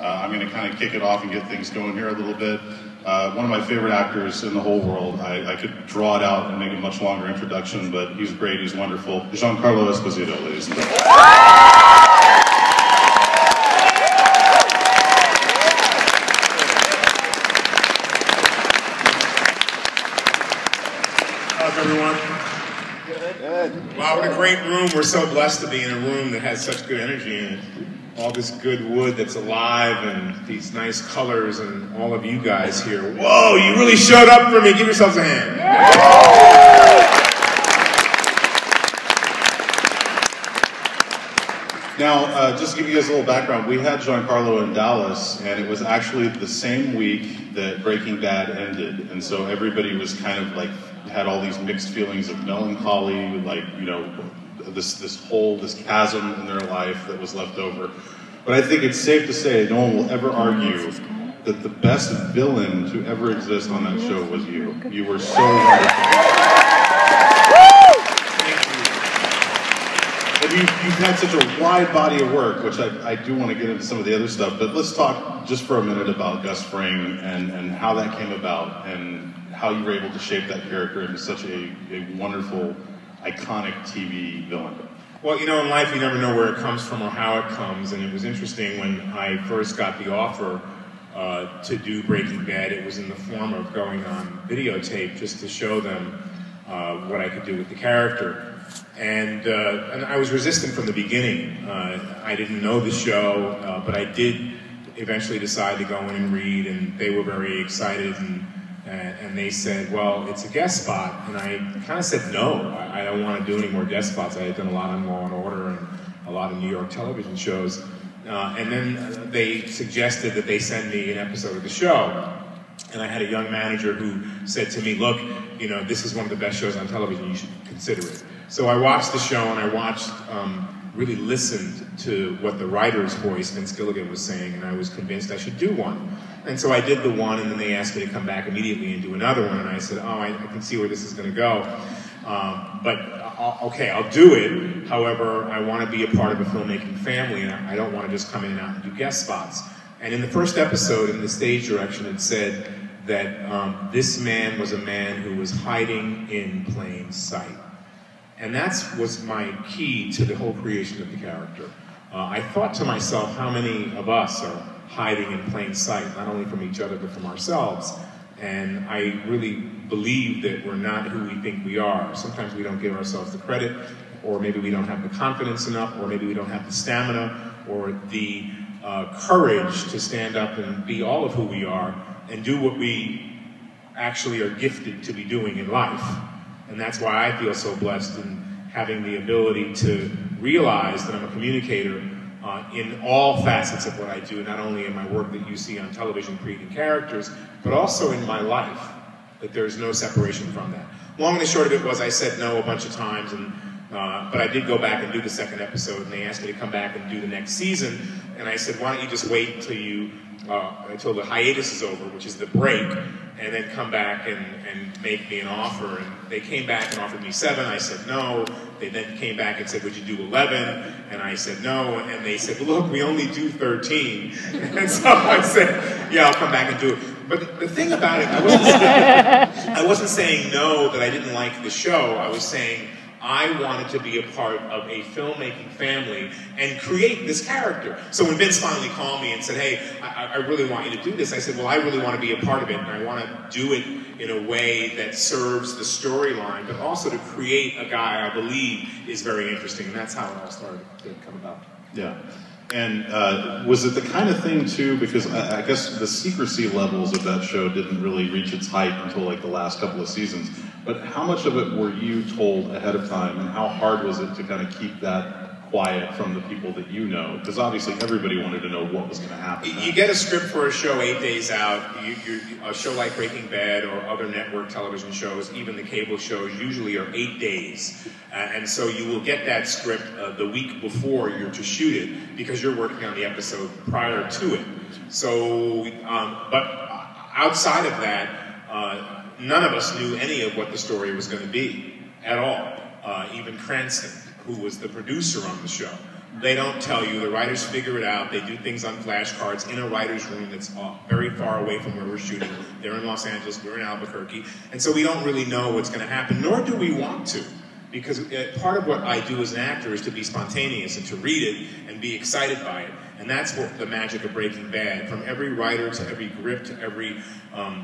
I'm going to kind of kick it off and get things going here a little bit. One of my favorite actors in the whole world. I could draw it out and make a much longer introduction, but he's great, he's wonderful. Giancarlo Esposito, ladies and gentlemen. How's everyone? Good. Wow, what a great room. We're so blessed to be in a room that has such good energy in it. All this good wood that's alive and these nice colors and all of you guys here. Whoa, you really showed up for me. Give yourselves a hand. Now, just to give you guys a little background, we had Giancarlo in Dallas, and it was actually the same week that Breaking Bad ended. And so everybody was kind of like, had all these mixed feelings of melancholy, like, you know, this chasm in their life that was left over. But I think it's safe to say no one will ever argue that the best villain to ever exist on that show was you. You were so wonderful. And you've had such a wide body of work, which I do want to get into some of the other stuff, but let's talk just for a minute about Gus Fring and how that came about and how you were able to shape that character into such a wonderful, iconic TV villain. Well, you know, in life you never know where it comes from or how it comes, and it was interesting when I first got the offer to do Breaking Bad. It was in the form of going on videotape just to show them what I could do with the character. And I was resistant from the beginning. I didn't know the show, but I did eventually decide to go in and read, and they were very excited, and they said, well, it's a guest spot. And I kind of said, no, I don't want to do any more guest spots. I had done a lot on Law & Order and a lot of New York television shows. And then they suggested that they send me an episode of the show. And I had a young manager who said to me, look, you know, this is one of the best shows on television, you should consider it. So I watched the show, and I watched, really listened to what the writer's voice, Vince Gilligan, was saying, and I was convinced I should do one. And so I did the one, and then they asked me to come back immediately and do another one, and I said, oh, I can see where this is going to go. Okay, I'll do it. However, I want to be a part of a filmmaking family, and I don't want to just come in and out and do guest spots. And in the first episode, in the stage direction, it said that this man was a man who was hiding in plain sight. And that was my key to the whole creation of the character. I thought to myself, how many of us are hiding in plain sight, not only from each other, but from ourselves? And I really believe that we're not who we think we are. Sometimes we don't give ourselves the credit, or maybe we don't have the confidence enough, or maybe we don't have the stamina, or the courage to stand up and be all of who we are, and do what we actually are gifted to be doing in life. And that's why I feel so blessed in having the ability to realize that I'm a communicator in all facets of what I do, not only in my work that you see on television creating characters, but also in my life, that there's no separation from that. Long and the short of it was I said no a bunch of times, and but I did go back and do the second episode, and they asked me to come back and do the next season, and I said, why don't you just wait until the hiatus is over, which is the break, and then come back and make me an offer. And they came back and offered me 7. I said no. They then came back and said, would you do 11? And I said no. And they said, look, we only do 13. And so I said, yeah, I'll come back and do it. But the thing about it, I wasn't saying no that I didn't like the show. I was saying I wanted to be a part of a filmmaking family and create this character. So when Vince finally called me and said, hey, I really want you to do this, I said, well, I really want to be a part of it, and I want to do it in a way that serves the storyline, but also to create a guy I believe is very interesting. And that's how it all started to come about. Yeah. And was it the kind of thing, too, because I guess the secrecy levels of that show didn't really reach its height until like the last couple of seasons, but how much of it were you told ahead of time, and how hard was it to kind of keep that quiet from the people that you know? Because obviously everybody wanted to know what was going to happen. You get a script for a show 8 days out. A show like Breaking Bad or other network television shows, even the cable shows, usually are 8 days. And so you will get that script the week before you're to shoot it, because you're working on the episode prior to it. So, but outside of that, none of us knew any of what the story was going to be at all. Even Cranston, who was the producer on the show, They don't tell you. The writers figure it out. They do things on flashcards in a writer's room that's very far away from where we're shooting. They're in Los Angeles, we're in Albuquerque. And so we don't really know what's going to happen, nor do we want to. Because part of what I do as an actor is to be spontaneous and to read it and be excited by it. And that's what the magic of Breaking Bad. From every writer to every grip to every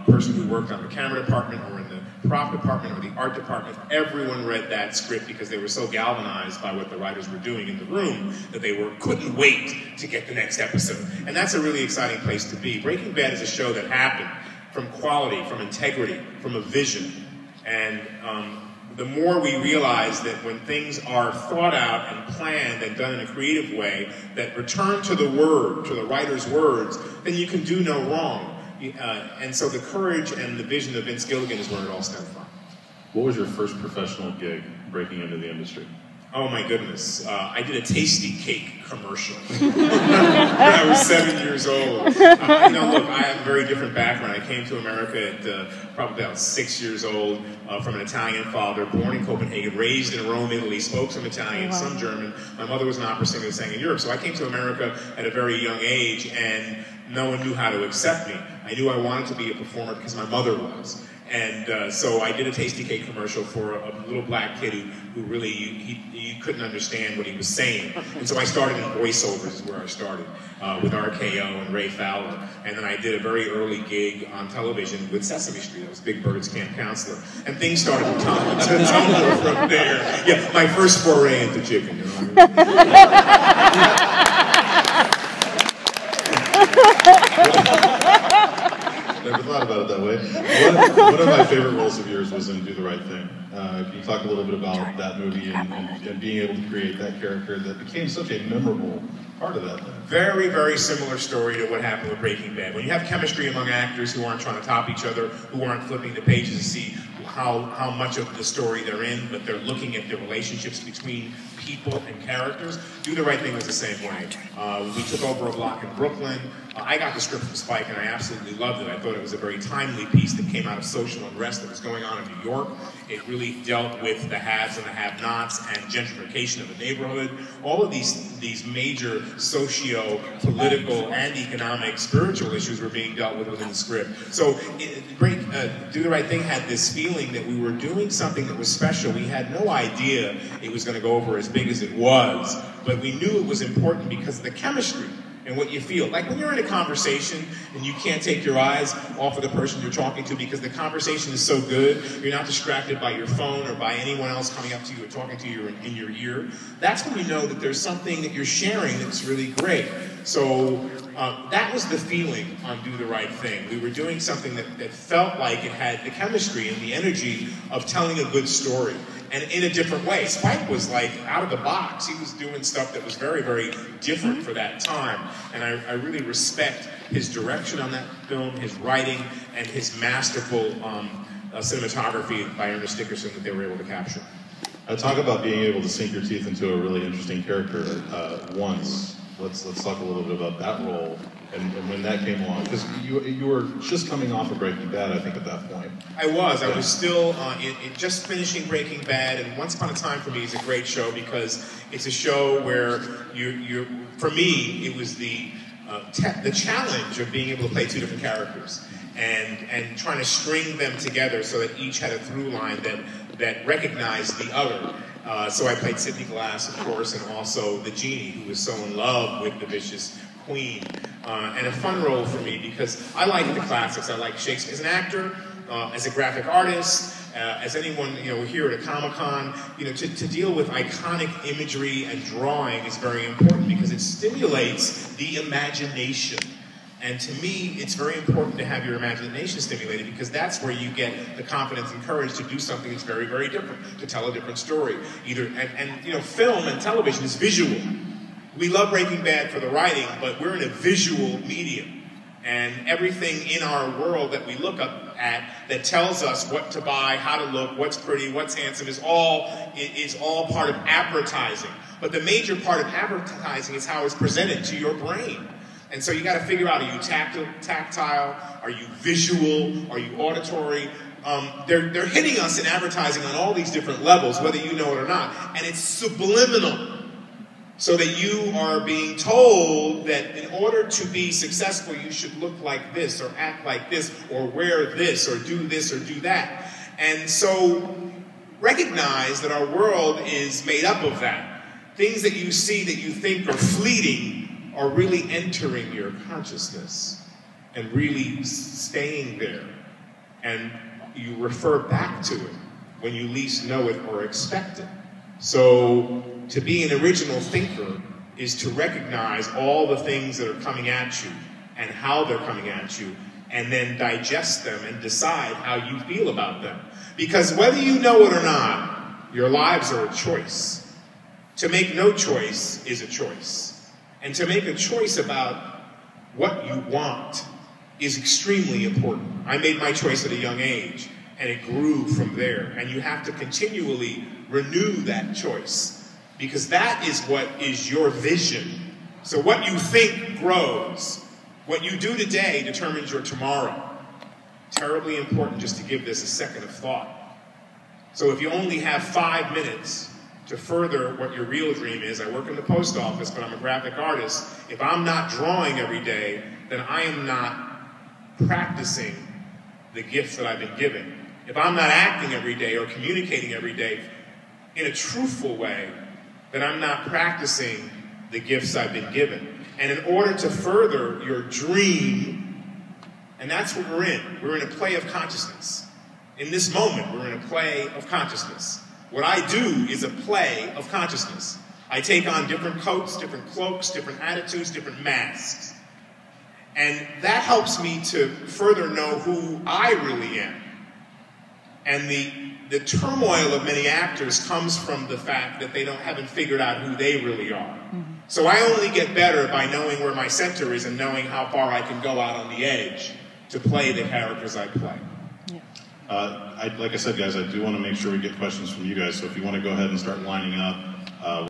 person who worked on the camera department or in the prop department or the art department, everyone read that script because they were so galvanized by what the writers were doing in the room that they couldn't wait to get the next episode. And that's a really exciting place to be. Breaking Bad is a show that happened from quality, from integrity, from a vision. And the more we realize that when things are thought out and planned and done in a creative way that return to the word, to the writer's words, then you can do no wrong. And so the courage and the vision of Vince Gilligan is where it all stemmed from. What was your first professional gig breaking into the industry? Oh my goodness, I did a Tasty Cake commercial when I was 7 years old. Look, I have a very different background. I came to America at probably about 6 years old from an Italian father, born in Copenhagen, raised in Rome, Italy, spoke some Italian, some German. My mother was an opera singer who sang in Europe, so I came to America at a very young age, and no one knew how to accept me. I knew I wanted to be a performer because my mother was. And so I did a Tasty Cake commercial for a little black kid who really, he couldn't understand what he was saying. And so I started in voiceovers is where I started, with RKO and Ray Fowler. And then I did a very early gig on television with Sesame Street. I was Big Bird's camp counselor. And things started to tumble from there. Yeah, my first foray into chicken, you know what I mean? Never thought about it that way. One of my favorite roles of yours was in Do the Right Thing. Can you talk a little bit about that movie and being able to create that character that became such a memorable part of that thing? Very, very similar story to what happened with Breaking Bad. When you have chemistry among actors who aren't trying to top each other, who aren't flipping the pages to see how much of the story they're in, but they're looking at the relationships between people and characters. Do the Right Thing was the same way. We took over a block in Brooklyn. I got the script from Spike and I absolutely loved it. I thought it was a very timely piece that came out of social unrest that was going on in New York. It really dealt with the haves and the have-nots and gentrification of the neighborhood. All of these major socio-political and economic, spiritual issues were being dealt with within the script. So Do the Right Thing had this feeling that we were doing something that was special. We had no idea it was going to go over as big as it was, but we knew it was important because of the chemistry and what you feel. Like when you're in a conversation and you can't take your eyes off of the person you're talking to because the conversation is so good, you're not distracted by your phone or by anyone else coming up to you or talking to you in your ear. That's when you know that there's something that you're sharing that's really great. So that was the feeling on Do the Right Thing. We were doing something that felt like it had the chemistry and the energy of telling a good story. And in a different way. Spike was like out of the box. He was doing stuff that was very, very different for that time. And I really respect his direction on that film, his writing, and his masterful cinematography by Ernest Dickerson that they were able to capture. Talk about being able to sink your teeth into a really interesting character once. Let's talk a little bit about that role and when that came along, because you were just coming off of Breaking Bad, I think, at that point. I was still just finishing Breaking Bad, and Once Upon a Time for me is a great show because it's a show where for me, it was the challenge of being able to play two different characters and trying to string them together so that each had a through line that recognized the other. So I played Sidney Glass, of course, and also the genie who was so in love with the vicious queen. And a fun role for me because I like the classics. I like Shakespeare as an actor, as a graphic artist, as anyone here at a Comic-Con. To deal with iconic imagery and drawing is very important because it stimulates the imagination. And to me, it's very important to have your imagination stimulated because that's where you get the confidence and courage to do something that's very, very different, to tell a different story. Film and television is visual. We love Breaking Bad for the writing, but we're in a visual medium. And everything in our world that we look up at that tells us what to buy, how to look, what's pretty, what's handsome is all part of advertising. But the major part of advertising is how it's presented to your brain. And so you got to figure out, are you tactile? Are you visual? Are you auditory? They're hitting us in advertising on all these different levels, whether you know it or not. And it's subliminal. So that you are being told that in order to be successful, you should look like this, or act like this, or wear this, or do this, or do that. And so recognize that our world is made up of that. Things that you see that you think are fleeting are really entering your consciousness and really staying there. And you refer back to it when you least know it or expect it. So to be an original thinker is to recognize all the things that are coming at you and how they're coming at you, and then digest them and decide how you feel about them. Because whether you know it or not, your lives are a choice. To make no choice is a choice. And to make a choice about what you want is extremely important. I made my choice at a young age, and it grew from there. And you have to continually renew that choice, because that is what is your vision. So what you think grows. What you do today determines your tomorrow. Terribly important just to give this a second of thought. So if you only have 5 minutes to further what your real dream is, I work in the post office, but I'm a graphic artist. If I'm not drawing every day, then I am not practicing the gifts that I've been given. If I'm not acting every day or communicating every day in a truthful way, then I'm not practicing the gifts I've been given. And in order to further your dream, and that's what we're in. We're in a play of consciousness. In this moment, we're in a play of consciousness. What I do is a play of consciousness. I take on different coats, different cloaks, different attitudes, different masks. And that helps me to further know who I really am. And the turmoil of many actors comes from the fact that they haven't figured out who they really are. So I only get better by knowing where my center is and knowing how far I can go out on the edge to play the characters I play. Like I said, guys, I do want to make sure we get questions from you guys. So if you want to go ahead and start lining up.